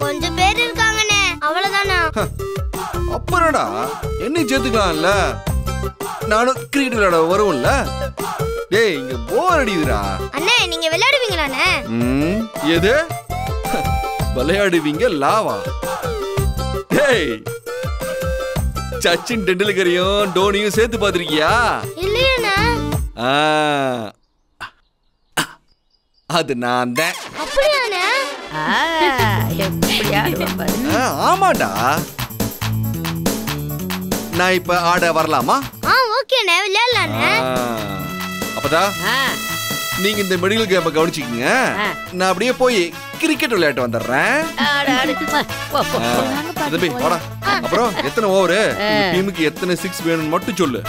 கொஞ்சம் பேர் இருக்காங்கண்ணே, அவ்வளவுதானா? அப்புறம்டா என்ன சேர்த்துக்கலாம்ல, நானும் கிரிக்கெட் விளையாட வருவோம்ல. டேய் இங்க போர் அடிக்குதுடா. அண்ணே நீங்க விளையாடுவீங்களாண்ணே? எது விளையாடுவீங்க லாவா? டேய் சச்சின் டெண்டுல்கரையும் டோனியும் சேர்த்து பாத்திருக்கியா? இல்லையாண்ணே. அது நான் தான். அப்படியாண்ணே? ஆமாடா. நான் இப்ப ஆட வரலாமா? ஓகேண்ணே, விளையாடலாண்ணே. அப்பதா நீங்க இந்த மெடிக்கல் கேம்ப கவனிச்சுக்கீங்க. நான் அப்படியே போய் கிரிக்கெட் விளையாட்டு வந்துடுறேன். அப்புறம் எத்தனை ஓவரு, டீமுக்கு எத்தனை 6 வேணும்னு மட்டும் சொல்லு.